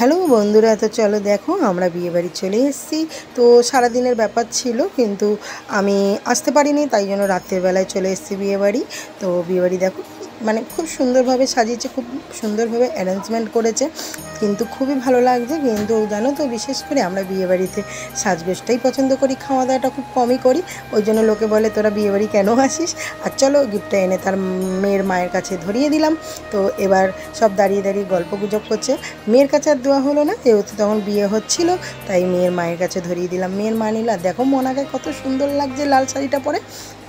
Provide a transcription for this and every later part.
Hello বন্ধুরা, তো চলো দেখো আমরা বিয়েবাড়ি চলে এসেছি। তো সারাদিনের ব্যাপার ছিল, কিন্তু আমি আসতে পারিনি, তাই জন্য রাতের বেলায় চলে এসেছি বিয়েবাড়ি। তো বিয়েবাড়ি দেখো মানে খুব সুন্দরভাবে সাজিয়েছে, খুব সুন্দরভাবে অ্যারেঞ্জমেন্ট করেছে, কিন্তু খুবই ভালো লাগছে। কিন্তু জানো তো, বিশেষ করে আমরা বিয়েবাড়িতে সাজগোজটাই পছন্দ করি, খাওয়া দাওয়াটা খুব কমই করি। ওই জন্য লোকে বলে তোরা বিয়েবাড়ি কেন আসিস। আর চলো গিফটটা এনে তার মেয়ের মায়ের কাছে ধরিয়ে দিলাম। তো এবার সব দাঁড়িয়ে দাঁড়িয়ে গল্প গুজব করছে। মেয়ের কাছে আর দেওয়া হলো না, যেহেতু তখন বিয়ে হচ্ছিল, তাই মেয়ের মায়ের কাছে ধরিয়ে দিলাম। মেয়ের মা নিল। দেখো মনাকে কত সুন্দর লাগছে লাল শাড়িটা পরে।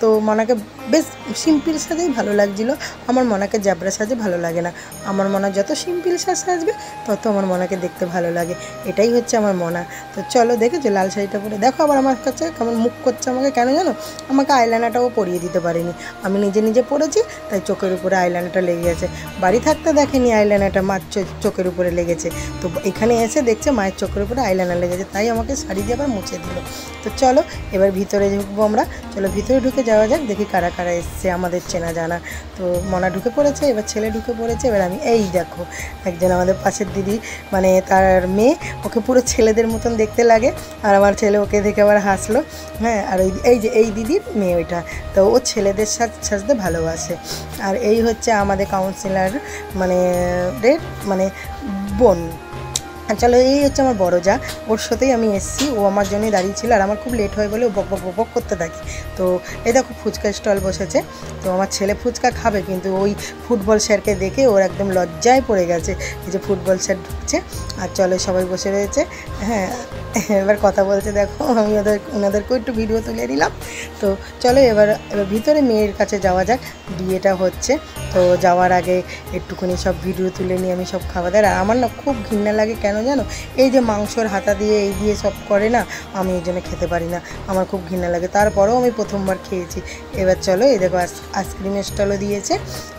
তো মনাকে বেশ সিম্পল সাজেই ভালো লাগছিলো। আমার মনাকে জ্যাবরা সাজে ভালো লাগে না। আমার মনা যত সিম্পল সাজ সাজবে তত আমার মনাকে দেখতে ভালো লাগে। এটাই হচ্ছে আমার মনা। তো চলো দেখেছো লাল শাড়িটা পরে। দেখো আবার আমার কাছে কেমন মুখ করছে আমাকে, কেন জানো? আমাকে আইলাইনারটাও পরিয়ে দিতে পারিনি, আমি নিজে নিজে পরেছি, তাই চোখের উপরে আইলাইনারটা লেগে গেছে। বাড়ি থাকতে দেখেনি আইলাইনারটা, মার চোখের উপরে লেগেছে। তো এখানে এসে দেখছে মায়ের চোখের উপরে আইলাইনার লেগেছে, তাই আমাকে শাড়ি দিয়ে আবার মুছে দিল। তো চলো এবার ভিতরে ঢুকবো আমরা। চলো ভিতরে ঢুকে যাওয়া যাক, দেখি কারা কারা এসছে আমাদের চেনা জানা। তো মনা ঢুকে পড়েছে, এবার ছেলে ঢুকে পড়েছে। এবার আমি এই দেখো একজন আমাদের পাশের দিদি, মানে তার মেয়ে, ওকে পুরো ছেলেদের মতন দেখতে লাগে। আর আমার ছেলে ওকে দেখে আবার হাসলো। হ্যাঁ, আর এই যে এই দিদির মেয়ে ওইটা, তো ও ছেলেদের সাজতে ভালোবাসে। আর এই হচ্ছে আমাদের কাউন্সিলর মানে বোন। চলো এই হচ্ছে আমার বড় যা, ওর সাথেই আমি এসেছি। ও আমার জন্যই দাঁড়িয়েছিল, আর আমার খুব লেট হয় বলে ও বক বক বক বক করতে থাকি। তো এই দেখো ফুচকা স্টল বসেছে। তো আমার ছেলে ফুচকা খাবে, কিন্তু ওই ফুটবল স্যারকে দেখে ওর একদম লজ্জায় পড়ে গেছে। এই যে ফুটবল স্যার ঢুকছে, আর চলো সবাই বসে রয়েছে। হ্যাঁ, এবার কথা বলছে দেখো, আমি ওনাদেরকেও একটু ভিডিও তুলে দিলাম। তো চলো এবার ভিতরে মেয়ের কাছে যাওয়া যাক। বিয়েটা হচ্ছে, তো যাওয়ার আগে একটুখানি সব ভিডিও তুলে নিয়ে আমি সব খাওয়া দাওয়া। আর আমার না খুব ঘৃণা লাগে, কেন জানো? এই যে মাংসর হাতা দিয়ে এই দিয়ে সব করে না, আমি এই জন্য খেতে পারি না, আমার খুব ঘৃণা লাগে। তারপরেও আমি প্রথমবার খেয়েছি। এবার চলো এই দেখো আইসক্রিমের স্টলও দিয়েছে।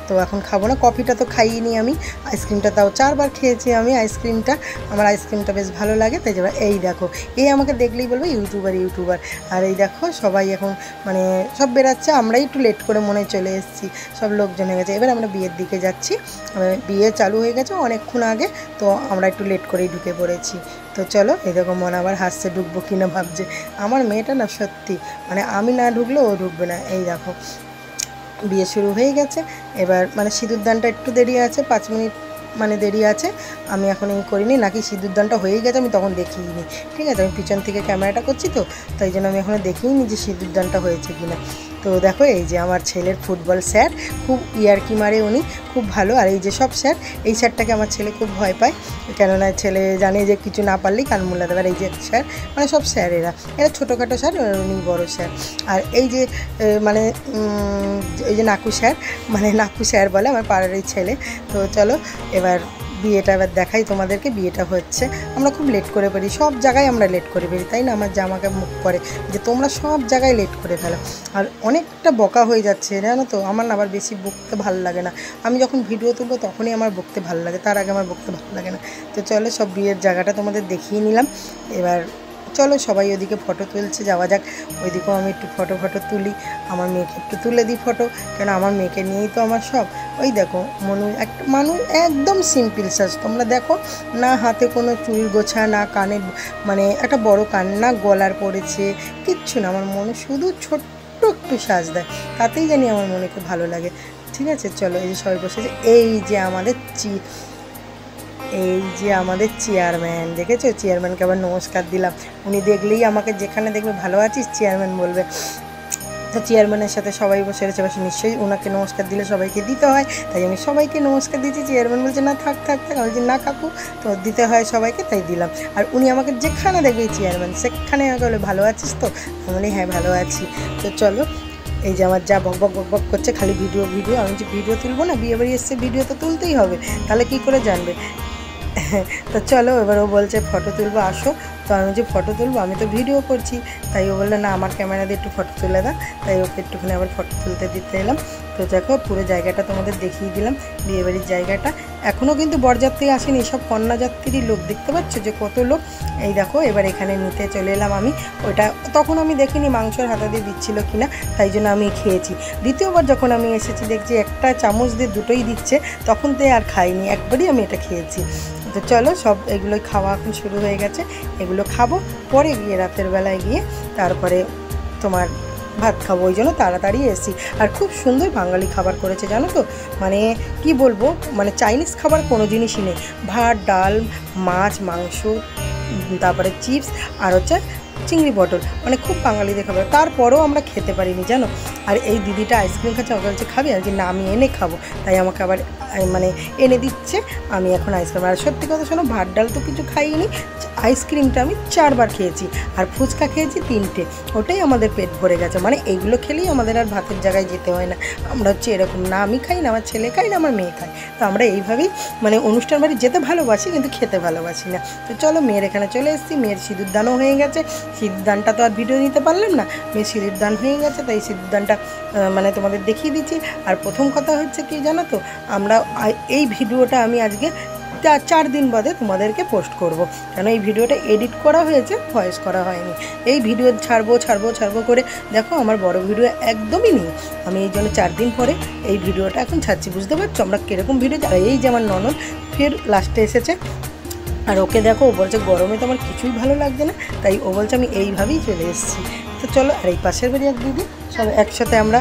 তো এখন খাবো না, কফিটা তো খাইনি আমি, আইসক্রিমটা তাও 4বার খেয়েছি আমি আইসক্রিমটা। আমার আইসক্রিমটা বেশ ভালো লাগে, তাই যাবে। এই দেখো এই আমাকে দেখলেই বলবো ইউটিউবার। আর এই দেখো সবাই এখন মানে সব বেরাচ্ছে, আমরাই একটু লেট করে মনে চলে এসেছি, সব লোকজন হয়ে গেছে। এবার আমরা বিয়ের দিকে যাচ্ছি, বিয়ে চালু হয়ে গেছে অনেকক্ষণ আগে, তো আমরা একটু লেট করেই ঢুকে পড়েছি। তো চলো এই দেখো মন আবার হাসছে, ঢুকবো কিনা ভাবছে। আমার মেয়েটা না সত্যি, মানে আমি না ঢুকলেও ও ঢুকবে না। এই দেখো বিয়ে শুরু হয়ে গেছে। এবার মানে সিঁদুরদানটা একটু দেরি আছে, 5 মিনিট মানে দেরি আছে। আমি এখন এই করিনি, নাকি সিঁদুরদানটা হয়েই গেছে আমি তখন দেখিইনি। ঠিক আছে, আমি পিছন থেকে ক্যামেরাটা করছি, তো তাই জন্য আমি এখনও দেখিইনি যে সিঁদুরদানটা হয়েছে কিনা। তো দেখো এই যে আমার ছেলের ফুটবল স্যার, খুব ইয়ার্কি মারে উনি, খুব ভালো। আর এই যে সব স্যার, এই স্যারটাকে আমার ছেলে খুব ভয় পায়, কেননা ছেলে জানে যে কিছু না পারলেই কান মোল্লা দেবে। আর এই যে স্যার, মানে সব স্যার এরা ছোটোখাটো স্যার, উনি বড় স্যার। আর এই যে মানে এই যে নাকু স্যার, মানে নাকু স্যার বলে আমার পাড়ার এই ছেলে। তো চলো এবার বিয়েটা এবার দেখাই তোমাদেরকে। বিয়েটা হচ্ছে, আমরা খুব লেট করে পারি, সব জায়গায় আমরা লেট করে পারি, তাই না? আমার জামাকে মুখ করে যে তোমরা সব জায়গায় লেট করে ফেলো। আর অনেকটা বকা হয়ে যাচ্ছে জানো তো, আমার না আবার বেশি বকতে ভালো লাগে না। আমি যখন ভিডিও তুলবো তখনই আমার বকতে ভালো লাগে, তার আগে আমার বকতে ভালো লাগে না। তো চলো সব বিয়ের জায়গাটা তোমাদের দেখিয়ে নিলাম। এবার চলো সবাই ওদিকে ফটো তুলছে, যাওয়া যাক ওইদিকেও আমি একটু ফটো তুলি, আমার মেয়েকে একটু তুলে দিই ফটো, কেন আমার মেয়েকে নিয়েই তো আমার সব। ওই দেখো মানুষ একদম সিম্পল সাজ, তোমরা দেখো না, হাতে কোনো চুল গোছা না, কানে মানে একটা বড় কান না, গলার পড়েছে কিচ্ছু না। আমার মনে শুধু ছোট্ট একটু সাজ দেয়, তাতেই জানি আমার মনেকে ভালো লাগে। ঠিক আছে, চলো এই যে সবাই বসেছে। এই যে আমাদের চেয়ারম্যান, দেখেছো? চেয়ারম্যানকে আবার নমস্কার দিলাম। উনি দেখলেই আমাকে, যেখানে দেখবে ভালো আছিস চেয়ারম্যান বলবে। তো চেয়ারম্যানের সাথে সবাই বসে রয়েছে, বসে নিশ্চয়ই ওনাকে নমস্কার দিলে সবাইকে দিতে হয়, তাই আমি সবাইকে নমস্কার দিয়েছি। চেয়ারম্যান বলছে না থাক, আমি বলছি না কাকু, তো দিতে হয় সবাইকে, তাই দিলাম। আর উনি আমাকে যেখানে দেখবে চেয়ারম্যান, সেখানে আমাকে বলে ভালো আছিস তো, আমি বলি হ্যাঁ ভালো আছি। তো চলো এই যে আমার যা বক বক করছে, খালি ভিডিও। আমি যে ভিডিও তুলবো না, বিয়ে বাড়ি এসছে ভিডিও তো তুলতেই হবে, তাহলে কী করে জানবে। তো চলো এবার ও বলছে ফটো তুলবো আসো। তো আমি যে ফটো তুলবো, আমি তো ভিডিও করছি, তাই ও বললো না আমার ক্যামেরা দিয়ে একটু ফটো তুলে দাও, তাই ওকে একটুখানি আবার ফটো তুলতে দিতে এলাম। তো দেখো পুরো জায়গাটা তোমাদের দেখিয়ে দিলাম, বিয়েবাড়ির জায়গাটা। এখনও কিন্তু বরযাত্রী আসেনি, সব কন্যাযাত্রীরই লোক, দেখতে পাচ্ছ যে কত লোক। এই দেখো এবার এখানে নিতে চলে এলাম আমি। ওইটা তখন আমি দেখিনি মাংসর হাতা দিয়ে দিচ্ছিল কিনা, তাই জন্য আমি খেয়েছি। দ্বিতীয়বার যখন আমি এসেছি দেখছি একটা চামচ দিয়ে দুটোই দিচ্ছে, তখন তো আর খাইনি, একবারই আমি এটা খেয়েছি। তো চলো সব এগুলোই খাওয়া এখন শুরু হয়ে গেছে, এগুলো খাবো, পরে গিয়ে রাতের বেলায় গিয়ে তারপরে তোমার ভাত খাবো। ওই জন্য তাড়াতাড়ি এসেছি। আর খুব সুন্দর বাঙালি খাবার করেছে জানো তো, মানে কি বলবো, মানে চাইনিজ খাবার কোনো জিনিসই নেই। ভাত, ডাল, মাছ, মাংস, তারপরে চিপস, আর হচ্ছে চিংড়ি পটল, মানে খুব বাঙালিদের খাবার। তারপরেও আমরা খেতে পারিনি জানো। আর এই দিদিটা আইসক্রিম খাচ্ছে, আমাকে বলছে খাবি, আর কি না আমি এনে খাবো, তাই আমাকে আবার মানে এনে দিচ্ছে। আমি এখন আইসক্রিম, আর সত্যি কথা শোনো, ভাত ডাল তো কিছু খাইনি, আইসক্রিমটা আমি 4 বার খেয়েছি, আর ফুচকা খেয়েছি 3টে, ওটাই আমাদের পেট ভরে গেছে। মানে এইগুলো খেলেই আমাদের আর ভাতের জায়গায় যেতে হয় না। আমরা হচ্ছে এরকম, না আমি খাই, না আমার ছেলে খাই, না আমার মেয়ে খায়। তো আমরা এইভাবেই মানে অনুষ্ঠান বাড়ি যেতে ভালোবাসি, কিন্তু খেতে ভালোবাসি না। তো চলো, মেয়ের এখানে চলে এসেছি, মেয়ের সিঁদুর দানও হয়ে গেছে। সিঁদুর দানটা তো আর ভিডিও নিতে পারলাম না, মেয়ের সিঁদুর দান হয়ে গেছে, তাই সিঁদুর দানটা মানে তোমাদের দেখিয়ে দিচ্ছি। আর প্রথম কথা হচ্ছে কি জানো তো, আমরা এই ভিডিওটা আমি আজকে 4 দিন বাদে তোমাদেরকে পোস্ট করব, কেন এই ভিডিওটা এডিট করা হয়েছে, ভয়েস করা হয়নি। এই ভিডিও ছাড়বো করে দেখো আমার বড় ভিডিও একদমই নেই, আমি এই জন্য 4 দিন পরে এই ভিডিওটা এখন ছাড়ছি। বুঝতে পারছো আমরা কীরকম ভিডিও। আর এই যে আমার ননদ ফের লাস্টে এসেছে, আর ওকে দেখো, ও বলছে গরমে তো আমার কিছুই ভালো লাগছে না, তাই ও বলছে আমি এইভাবেই চলে এসেছি। তো চলো, আর এই পাশের বাড়ি এক দিদি, সব একসাথে আমরা,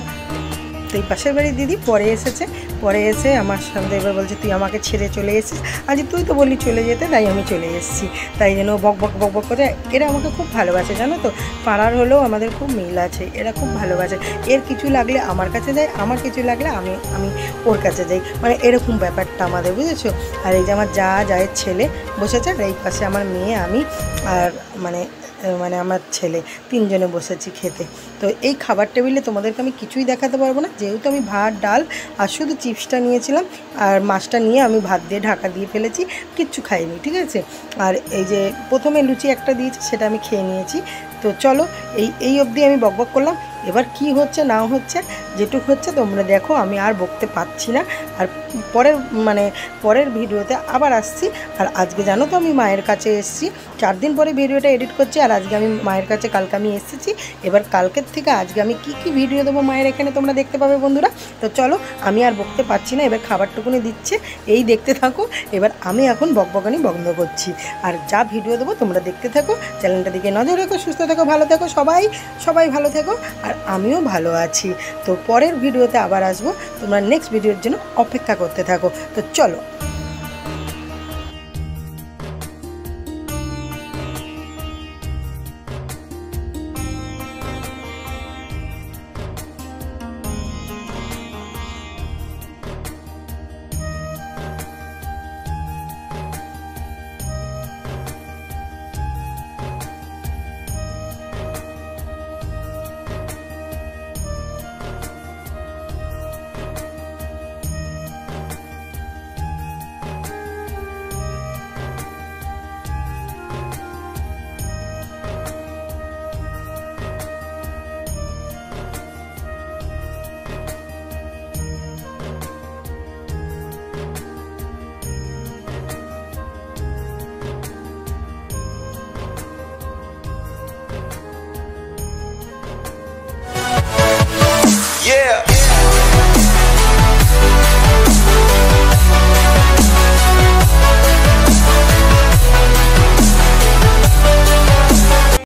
তো এই পাশের বাড়ির দিদি পরে এসেছে, পরে এসে আমার সঙ্গে এবার বলছে তুই আমাকে ছেড়ে চলে এসেছিস, আজ তুই তো বললি চলে যেতে, তাই আমি চলে এসেছি। তাই জন্য বক বক করে, এরা আমাকে খুব ভালোবাসে জানো তো, পাড়ার হলেও আমাদের খুব মিল আছে, এরা খুব ভালোবাসে। এর কিছু লাগলে আমার কাছে যায়, আমার কিছু লাগলে আমি ওর কাছে যাই, মানে এরকম ব্যাপারটা আমাদের, বুঝেছো। আর এই যে আমার জায়ের ছেলে বসেছে, আর এই পাশে আমার মেয়ে, আমি আর মানে আমার ছেলে, 3 জনে বসেছি খেতে। তো এই খাবার টেবিলে তোমাদেরকে আমি কিছুই দেখাতে পারবো না, যেহেতু আমি ভাত, ডাল আর শুধু চিপসটা নিয়েছিলাম, আর মাছটা নিয়ে আমি ভাত দিয়ে ঢাকা দিয়ে ফেলেছি, কিচ্ছু খাইনি, ঠিক আছে। আর এই যে প্রথমে লুচি একটা দিয়েছে, সেটা আমি খেয়ে নিয়েছি। তো চলো, এই অবধি আমি বকবক করলাম। এবার কি হচ্ছে না হচ্ছে, যেটুকু হচ্ছে তোমরা দেখো, আমি আর বকতে পারছি না। আর পরের ভিডিওতে আবার আসছি। আর আজকে জানো তো আমি মায়ের কাছে এসেছি, 4 দিন পরে ভিডিওটা এডিট করছি, আর আজকে আমি মায়ের কাছে, কালকে আমি এসেছি। এবার কালকের থেকে আজকে আমি কি ভিডিও দেবো মায়ের এখানে তোমরা দেখতে পাবে বন্ধুরা। তো চলো, আমি আর বকতে পারছি না, এবার খাবারটুকুনি দিচ্ছে, এই দেখতে থাকো। এবার আমি এখন বকবকানি বন্ধ করছি, আর যা ভিডিও দেবো তোমরা দেখতে থাকো। চ্যানেলটা দিকে নজর রেখো, সুস্থ থেকো, ভালো থেকো, সবাই ভালো থেকো, আর আমিও ভালো আছি। তো পরের ভিডিওতে আবার আসবো, তোমরা নেক্সট ভিডিওর জন্য অপেক্ষা করতে থাকো। তো চলো। Yeah.